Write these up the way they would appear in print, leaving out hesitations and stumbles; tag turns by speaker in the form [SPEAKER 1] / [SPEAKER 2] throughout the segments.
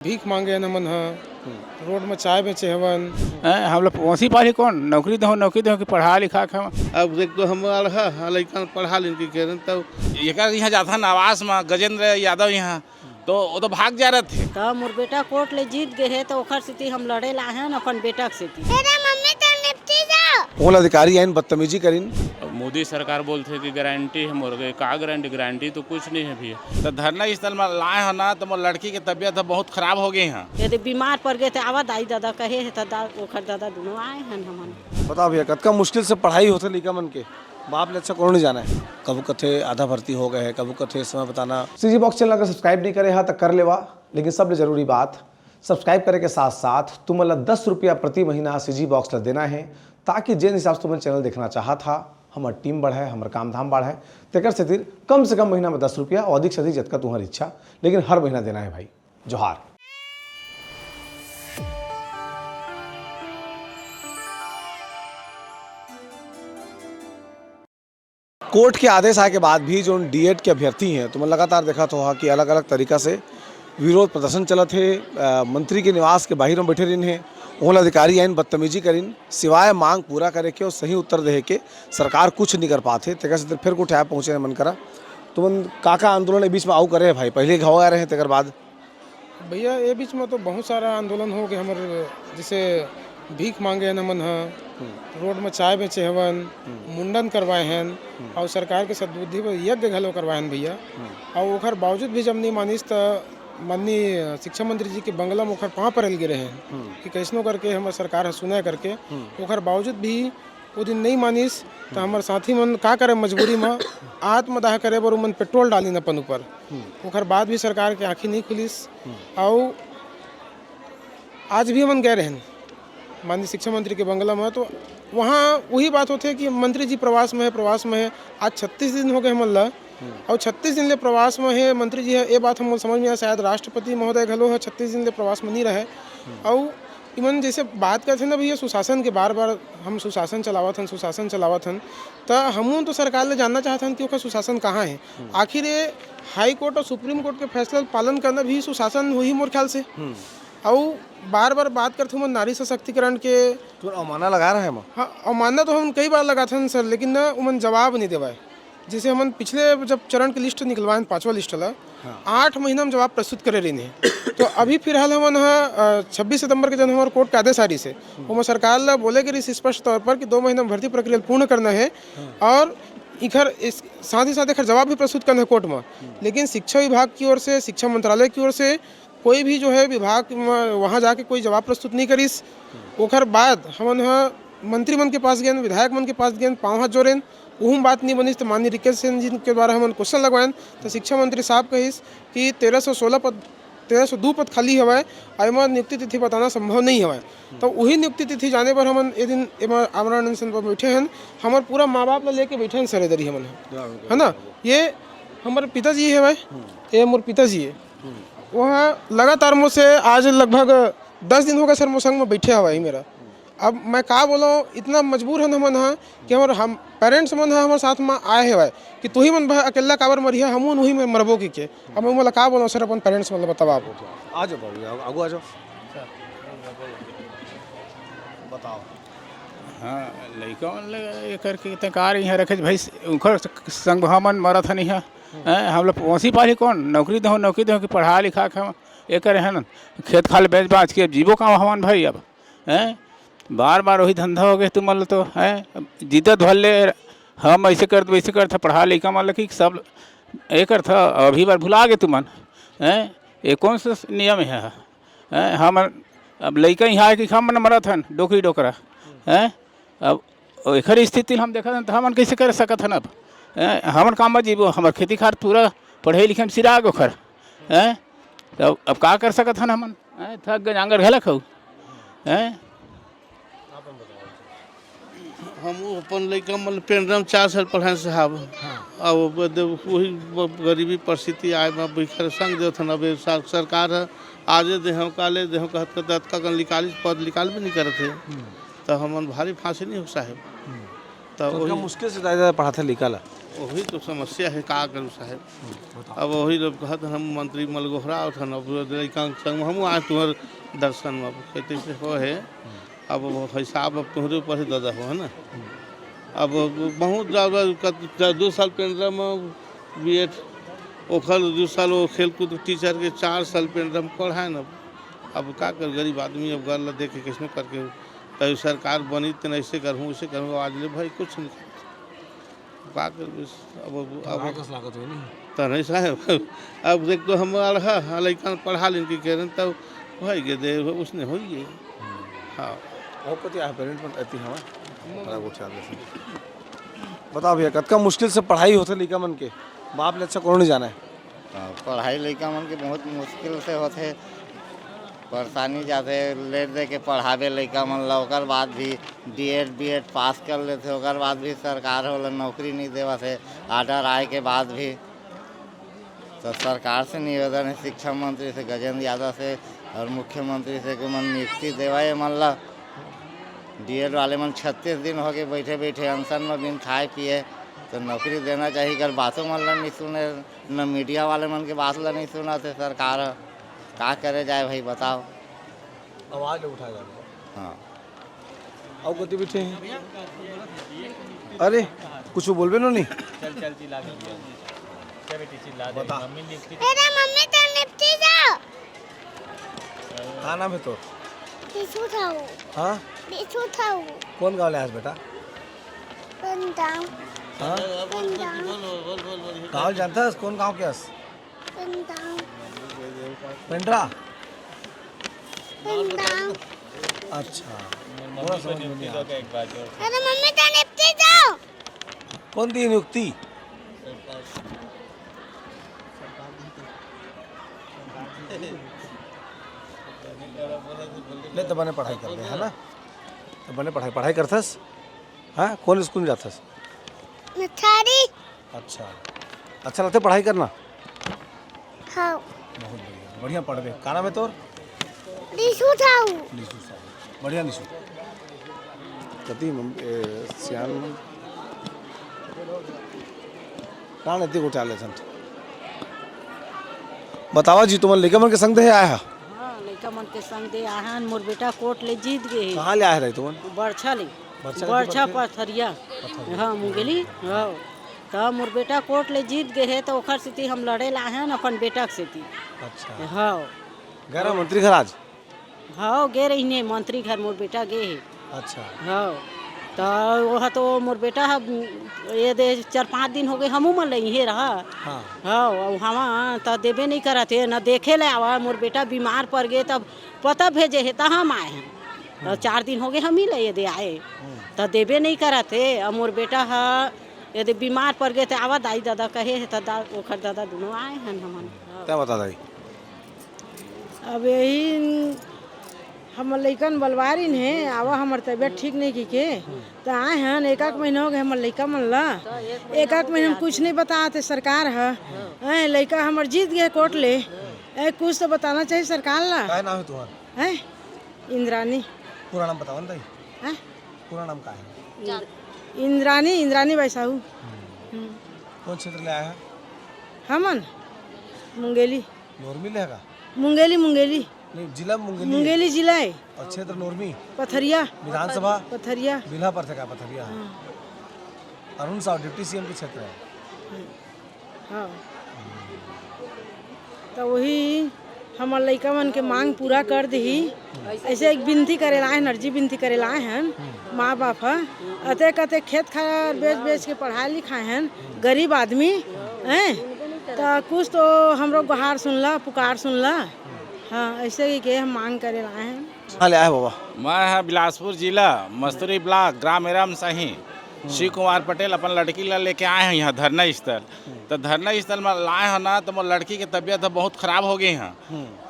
[SPEAKER 1] भीख मांगे न मन ह रोड में चाय बेचे हवन।
[SPEAKER 2] हम लोग वैसी पाली कौन नौकरी दो कि पढ़ा लिखा के
[SPEAKER 3] अब देख तो हमारा लड़का पढ़ा लिख के तब
[SPEAKER 2] यहाँ जाता न आवास में गजेंद्र यादव यहाँ तो वो तो भाग जा रहे थे।
[SPEAKER 4] तो मोर बेटा कोर्ट ले जीत गए है तो ओखर स्थिति हम लड़े ला हैं अपन बेटा के स्थिति।
[SPEAKER 5] पोल अधिकारी आइन बदतमीजी करीन।
[SPEAKER 2] मोदी सरकार बोलते कि गारंटी है मुर्गे का गारंटी तो कुछ नहीं है भैया। तो धरना स्थल में लाए हो ना तो मोर लड़की की तबीयत बहुत खराब हो गई है।
[SPEAKER 4] यदि बीमार पड़ गए तो आवा दाई दादा कहे है तो ओखर दादा दोनों आए हैं हमन।
[SPEAKER 5] बताओ भैया कतका मुश्किल से पढ़ाई होते लड़का मन के बाप ले अच्छा कौन नहीं जाना है। कबू कथे आधा भर्ती हो गए है, कबू कथे समय बताना। सीजी बॉक्स चैनल अगर सब्सक्राइब नहीं करे तो कर लेवा, लेकिन सबसे जरूरी बात सब्सक्राइब करे के साथ साथ तुमला 10 रुपया प्रति महीना सीजी बॉक्स ला देना है, ताकि जिन हिसाब से तुम चैनल देखना चाहा था हमार टीम बढ़े, हमार काम धाम बढ़े। तेकर से कम से कम महीना में 10 रुपया और अधिक से अधिक जतका तुम्हारी इच्छा, लेकिन हर महीना देना है भाई। जोहार। कोर्ट के आदेश आए के बाद भी जो डीएड के अभ्यर्थी हैं तुम्हें लगातार देखा तो कि अलग अलग तरीका से विरोध प्रदर्शन चलत है। मंत्री के निवास के बाहर में बैठे रही हैं, ओहल अधिकारी आइन बदतमीजी करीन, सिवाय मांग पूरा करे के और सही उत्तर दे के सरकार कुछ नहीं कर पाते। तेकर से फिर कुछ ऐप पहुँचे मन करा तुम काका आंदोलन बीच में आऊ करे भाई, पहले घाव आ रहे हैं तेकर बाद
[SPEAKER 1] भैया ये बीच में तो बहुत सारा आंदोलन हो गए हमारे, जैसे भीख मांगे न मन ह रोड में चाय बेचे हवन, मुंडन करवाए हैं और सरकार के सद्बुद्धि पर यज्ञ घलो करवाए हैं भैया। और ओखर बावजूद भी जब नहीं मानिस तो माननीय शिक्षा मंत्री जी के बंगला में ओखर पाँव पर गिरे हैं कि कैसनो करके हमारे सरकार सुना करके ओखर बावजूद भी वो दिन नहीं मानिस तो हमारे साथी मन का करे मजबूरी में आत्मदाह करे बर मन पेट्रोल डाली अपन ऊपर। ओखर बाद भी सरकार के आँखी नहीं खुलिस और आज भी हम गए रहें माननीय शिक्षा मंत्री के बंगला में, तो वहाँ वही बात होती है कि मंत्री जी प्रवास में है। आज 36 दिन हो गए हम ला और 36 दिन ले प्रवास में है मंत्री जी है। ये बात हम समझ में आया, शायद राष्ट्रपति महोदय घलो है 36 दिन ले प्रवास में नहीं रहे। और इमन जैसे बात करते ना भैया सुशासन के, बार बार हम सुशासन चलावत हन तो हम तो सरकार ले जानना चाहते हैं कि उसका सुशासन कहाँ है। आखिर ये हाई कोर्ट और सुप्रीम कोर्ट के फैसला पालन करना भी सुशासन हुई मोर ख्याल से। और बार बार बात करते हैं नारी सशक्तिकरण के
[SPEAKER 5] तो अवमानना लगा रहे हैं।
[SPEAKER 1] हाँ अवमानना तो हम कई बार लगाते हैं सर, लेकिन ना उमन जवाब नहीं देवाए। जैसे हम पिछले जब चरण की लिस्ट निकलवाए 5वां लिस्ट ला 8 महीना में जवाब प्रस्तुत करे रही है। तो अभी फिलहाल हम 26 सितंबर के जब हमारे कोर्ट के आदेश आ रही से वो सरकार ला बोले कि स्पष्ट तौर पर कि 2 महीना में भर्ती प्रक्रिया पूर्ण करना है और इधर साथ ही साथ जवाब भी प्रस्तुत करना है कोर्ट में। लेकिन शिक्षा विभाग की ओर से, शिक्षा मंत्रालय की ओर से कोई भी जो है विभाग वहाँ जाके कोई जवाब प्रस्तुत नहीं करीस। ओखर बाद हम मंत्री मन के पास गए, विधायक मन के पास गए, पाँव हाथ जोड़ें, वह बात नहीं बनी तो माननीय रिकेश सेन जी के द्वारा हम क्वेश्चन लगवाएं तो शिक्षा मंत्री साहब कहिस कि 1302 पद खाली हवाए और नियुक्ति तिथि बताना संभव नहीं हवाए। तो वही नियुक्ति तिथि जाने पर हम ये दिन आमरण अनशन पर बैठे हैं। हमारे पूरा माँ बाप ला लेके बैठे हैं सरेदरी हमन है ना। ये हमारे पिताजी है भाई, ये मोर पिताजी है। वहाँ लगातार मुझसे आज लगभग 10 दिन हो गए सर मुझ संग में बैठे हुआ ही मेरा। अब मैं का बोलो इतना मजबूर है मन है कि हम पेरेंट्स मन है हमारे साथ में आए है भाई कि तू ही मन अकेला काबर मरिया हम वही में मरबो के। अब मैं बोला का बोलो सर अपन पेरेंट्स मतलब बताओ आप
[SPEAKER 5] आ जाओ आगू आ जाओ बताओ।
[SPEAKER 2] हाँ लड़का करके कार यहाँ रखे भाई उनकर संग हमन मरत हनी है। हम लोग वैसी पाली कौन नौकरी दो कि पढ़ा लिखा के ये करे है ना, खेत खाल बेच बाच के जीवो काम हमान भाई। अब हैं बार बार वही धंधा हो गया तुम मतलब तो है जीता धोल ले हम ऐसे कर वैसे कर था पढ़ा लिखा मतलब कि सब ये कर था अभी बार भुला गए तुमन हैं। ये कौन सा नियम है हम अब लड़का यहाँ आए कि हम मरत हन डोकरी डोकरा हैं। अब एक स्थिति हम देखा तो हमन कैसे कर सकत हन। अब हमन काम में जीवो हमार खेती खार पूरा पढ़े लिखे में सिराग ओखर हैं। तो अब का कर सकत हन हमन थक गए आंगर घलक हो हैं।
[SPEAKER 3] हम अपन लड़का मतलब पेंड्रम 4 साल पढ़ाए साहब। अब वही गरीबी परिस्थिति आए में बिखर संग देते अब सरकार आज दे हम काले दे हम कहत का निकाली पद निकाल भी नहीं करते तो हमन भारी फांसी नहीं हो साहेब। तो
[SPEAKER 5] मुश्किल से ज़्यादा पढ़ा था लिखा ला
[SPEAKER 3] वही तो समस्या है, का करूँ साहब। अब वही लोग कहत हम मंत्री मलगोहरा उठन, अब लड़का संग हम आज तुम्हार दर्शन में कहते से हो है। अब वो हिसाब अब तुम्हारे ऊपर ही दादा हो है ना। अब बहुत ज़्यादा 2 साल पेंड्रा में B.Ed ओखल 2 साल वो खेलकूद टीचर के 4 साल पेंड्रा में पढ़ाए न। अब का कर गरीब आदमी अब घर देख के कैसे करके तब सरकार बनी तो ऐसे करूँ वैसे करूँ, आज ले भाई कुछ नहीं का कर। अब
[SPEAKER 5] लागत हुई नहीं
[SPEAKER 3] तो नहीं साहब, अब देख तो हमारा लड़का पढ़ा लें कि कह रहे तब भाई गे दे उसने हो गए। हाँ
[SPEAKER 5] और कति आए पेरेंट में रहती हवा बड़ा कुछ याद है। बताओ भैया कतका मुश्किल से पढ़ाई होते लड़का मन के, बाप ले अच्छा कौन नहीं जाना है।
[SPEAKER 6] पढ़ाई लड़का मन के बहुत मुश्किल से होते, परेशानी जाते लेट दे के पढ़ावे लड़का मन ला, ओकर बाद भी B.Ed पास कर लेते, ओकर बाद भी सरकार वाला नौकरी नहीं देवा थे। आर्डर आए के बाद भी तो सरकार से निवेदन है, शिक्षा मंत्री से गजेंद्र यादव से और मुख्यमंत्री से कि मन नियुक्ति देवाए मन ला। B.Ed वाले मन 36 दिन हो गए बैठे बैठे अनशन में, बिन खाए पिए, तो नौकरी देना चाहिए। कर बातों मन ला नहीं सुने, न मीडिया वाले मन के बात ला नहीं सुना थे सरकार, का करे जाए भाई बताओ।
[SPEAKER 5] आवाज उठाया जाए।
[SPEAKER 6] हाँ
[SPEAKER 5] और कति बैठे हैं। अरे कुछ बोलबे नो नहीं। बता
[SPEAKER 7] मेरा मम्मी तो निपटी जाओ।
[SPEAKER 5] का नाम है तो?
[SPEAKER 7] दिसू थाऊ।
[SPEAKER 5] हाँ
[SPEAKER 7] दिसू थाऊ।
[SPEAKER 5] कौन गाँव ले आज बेटा?
[SPEAKER 7] पंदाम।
[SPEAKER 5] हाँ
[SPEAKER 3] बोल
[SPEAKER 5] गाँव जानता है कौन गाँव के हस?
[SPEAKER 7] पंदाम।
[SPEAKER 5] पेंड्रा।
[SPEAKER 7] पंदाम।
[SPEAKER 5] अच्छा थोड़ा समझ में नहीं आया।
[SPEAKER 7] मेरा मम्मी तो निपटी जाओ।
[SPEAKER 5] कौन दी नियुक्ति? ले तो बने पढ़ाई कर दे है ना, तो बने पढ़ाई करथस। हाँ कौन स्कूल जाथस?
[SPEAKER 7] नथारी।
[SPEAKER 5] अच्छा अच्छा लगते पढ़ाई करना।
[SPEAKER 7] हाँ।
[SPEAKER 5] बहुत बढ़िया बढ़िया पढ़ बे। का नाम है तोर?
[SPEAKER 7] दिसू थाऊ।
[SPEAKER 5] निशु साहब बढ़िया निशु। कति सियान कान इतनी को चाले संत। बतावा जी तुम लेके मन के संग दे आया है।
[SPEAKER 4] हाँ लड़का मन के संग दे आहन, मोर बेटा कोर्ट ले जीत गए।
[SPEAKER 5] कहाँ ले आए रहे तुम?
[SPEAKER 4] बरछा ले,
[SPEAKER 5] बरछा
[SPEAKER 4] बरछा पथरिया। हाँ मुंगेली। हाँ तो मोर बेटा कोर्ट ले जीत गए है, तो ओखर सेती हम लड़े ला हैं अपन बेटा के सेती।
[SPEAKER 5] अच्छा
[SPEAKER 4] हाँ
[SPEAKER 5] गैर मंत्री घर आज?
[SPEAKER 4] हाँ गे रही ने मंत्री घर मोर बेटा गे है।
[SPEAKER 5] अच्छा
[SPEAKER 4] हाँ तो वह तो मोर बेटा ये दे 4-5 दिन हो गए हमू मन लही रहा।
[SPEAKER 5] हाँ
[SPEAKER 4] हाँ हम तो देबे नहीं करते न देखे ले आवा, मोर बेटा बीमार पड़ गए तब पता भेजे है तो हम आए हैं। तो 4 दिन हो गए हम ही ले दे आए, तो देबे नहीं करते। अब मोर बेटा यदि बीमार पड़ गए तो आवा दाई दादा कहे है, तो ओखर दादा दोनों आए हैं हमन।
[SPEAKER 5] क्या बता दाई?
[SPEAKER 4] अब यही हम लइकन बलवारिन है, आवा हमार तबीयत ठीक नहीं की के तो आए हैं। 1 महीना हो गए हमार लइका मन ला, 1 महीना में कुछ नहीं बताते सरकार है। लइका हमार जीत गए कोर्ट ले, कुछ तो बताना चाहिए सरकार ला।
[SPEAKER 5] क्या नाम है तुम्हारा?
[SPEAKER 4] है इंद्रानी।
[SPEAKER 5] पूरा नाम बताओ ना दाई।
[SPEAKER 4] है
[SPEAKER 5] पूरा नाम का है?
[SPEAKER 4] इंद्रानी बैसाहू।
[SPEAKER 5] कौन क्षेत्र ले आया है?
[SPEAKER 4] हमन मुंगेली।
[SPEAKER 5] नोरमी लेगा?
[SPEAKER 4] मुंगेली
[SPEAKER 5] नहीं जिला मुंगेली।
[SPEAKER 4] मुंगेली जिला है।
[SPEAKER 5] और क्षेत्र नोरमी।
[SPEAKER 4] पथरिया
[SPEAKER 5] विधानसभा
[SPEAKER 4] पथरिया।
[SPEAKER 5] बिल्हा पर का पथरिया है। अरुण साहु डिप्टी CM के क्षेत्र है।
[SPEAKER 4] हाँ तो वही हमार लइका मन के मांग पूरा कर दही, ऐसे एक विनती करे लाए, अर्जी विनती करे लाए हैं। माँ बाप अते कते खेत खार बेच के पढ़ाई लिखाए हैं, गरीब आदमी हैं, तो कुछ तो हमरो गुहार सुनला, पुकार सुनला। हाँ ऐसे ही के हम मांग करे लाए हैं।
[SPEAKER 5] कहाँ ले आए बाबा?
[SPEAKER 2] मैं है बिलासपुर जिला मस्तूरी ब्लॉक ग्राम एरम सही शिव कुमार पटेल अपन लड़की ला लेके आए हैं यहाँ धरना स्थल। तो धरना स्थल में लाए हैं ना, तो मोर लड़की की तबीयत बहुत खराब हो गई हैं।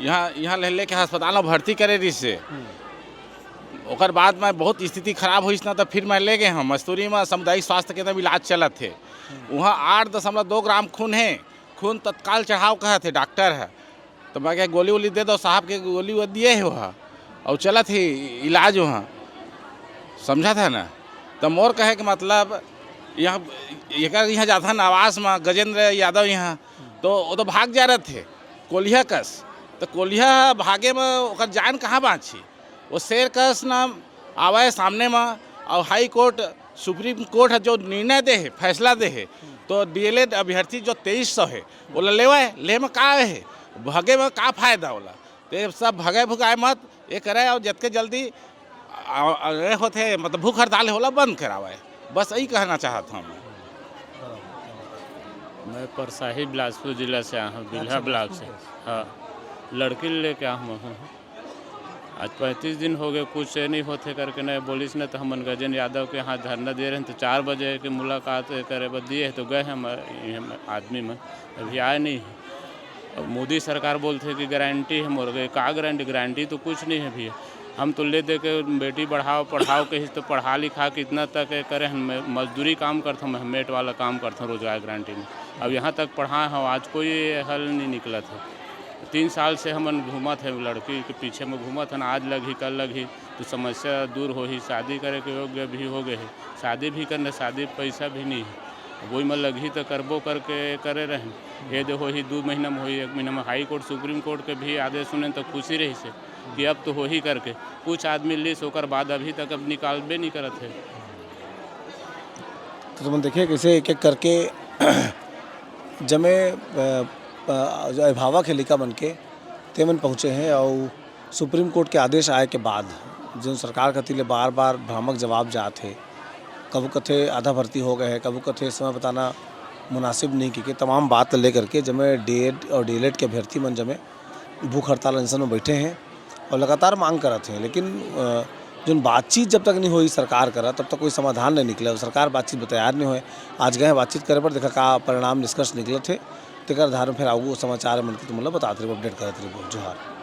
[SPEAKER 2] यहाँ ले लेके अस्पताल में भर्ती करे रही से, ओकर बाद में बहुत स्थिति खराब हुई ना, तो फिर मैं ले गए हैं मस्तूरी में सामुदायिक स्वास्थ्य केंद्र में इलाज चलत थे। वहाँ 8.2 ग्राम खून है, खून तत्काल चढ़ाव कहा थे डॉक्टर है। तो मैं क्या गोली वोली दे दो साहब के, गोली वो दिए है वहाँ और चला थी इलाज वहाँ, समझा था ना। तो मोर कहे कि मतलब
[SPEAKER 8] यहाँ यहाँ जाता न आवास में गजेंद्र यादव यहाँ तो वो तो भाग जा रहे थे कोलिया कस, तो कोलिया भागे में ओकर जान कहाँ बाँची। वो शेर कस ना आवे सामने में और हाई कोर्ट सुप्रीम कोर्ट है जो निर्णय दे है, फैसला दे है, तो डीएलएड अभ्यर्थी जो 2300 है वो ले में का है, भगे में का फायदा होला। तो सब भगे भुगाए मत ये करे और जितके जल्दी होते मतलब भूख हड़ताल होला बंद करावे, बस यही कहना चाहता हूँ
[SPEAKER 9] मैं परसाही बिलासपुर जिला से आया हूँ, बिल्हा ब्लॉक से। हाँ, लड़की लेके आया हूँ। आज 35 दिन हो गए, कुछ नहीं होते करके नहीं बोलिस ने तो हम गजेंद्र यादव के यहाँ धरना दे रहे हैं, तो 4 बजे की मुलाकात करे बस दिए तो गए हम आदमी में, अभी आए नहीं। अब मोदी सरकार बोलते कि गारंटी है मोर गए, का गारंटी तो कुछ नहीं है भैया। हम तो ले दे के बेटी बढ़ाओ पढ़ाओ के तो पढ़ा लिखा के इतना तक करे, मजदूरी काम करता हूँ, मेट वाला काम करता हूँ रोजगार गारंटी में। अब यहाँ तक पढ़ाए हूँ, आज कोई हल नहीं निकला था। 3 साल से हम घूमा थे, लड़की के पीछे में घूमा था ना, आज लगी कल लगी तो समस्या दूर हो ही, शादी करे के योग्य भी हो गए है, शादी भी करने शादी पैसा भी नहीं है, वही में लगी तो करबो करके करे रहे। ये दे हो ही 2 महीना में हो ही 1 महीना में हाई कोर्ट सुप्रीम कोर्ट के भी आदेश सुने तो खुशी रही से कि अब तो हो ही करके कुछ आदमी लिस होकर बाद अभी तक अब निकालबे नहीं करत है।
[SPEAKER 5] तो तुम देखिए कैसे एक एक करके जमे अभिभावक है लिका बन के तेमन पहुँचे हैं और सुप्रीम कोर्ट के आदेश आए के बाद जो सरकार का तिले बार बार भ्रामक जवाब जाते, कबू कथे आधा भर्ती हो गए हैं, कबू कथे समय बताना मुनासिब नहीं की तमाम बात लेकर के जमे डीएड और डीएलएड के अभ्यर्थी मन जमे भूख हड़ताल अनशन में बैठे हैं और लगातार मांग करते हैं। लेकिन जो बातचीत जब तक नहीं हुई सरकार करा तब तक कोई समाधान नहीं निकला। सरकार बातचीत में तैयार नहीं हुए, आज गए बातचीत करे पर देखा का परिणाम निष्कर्ष निकले थे, तेकर आधार में फिर आगू समाचार मन के तुम बताते रहे, अपडेट करते रहे। जोहार।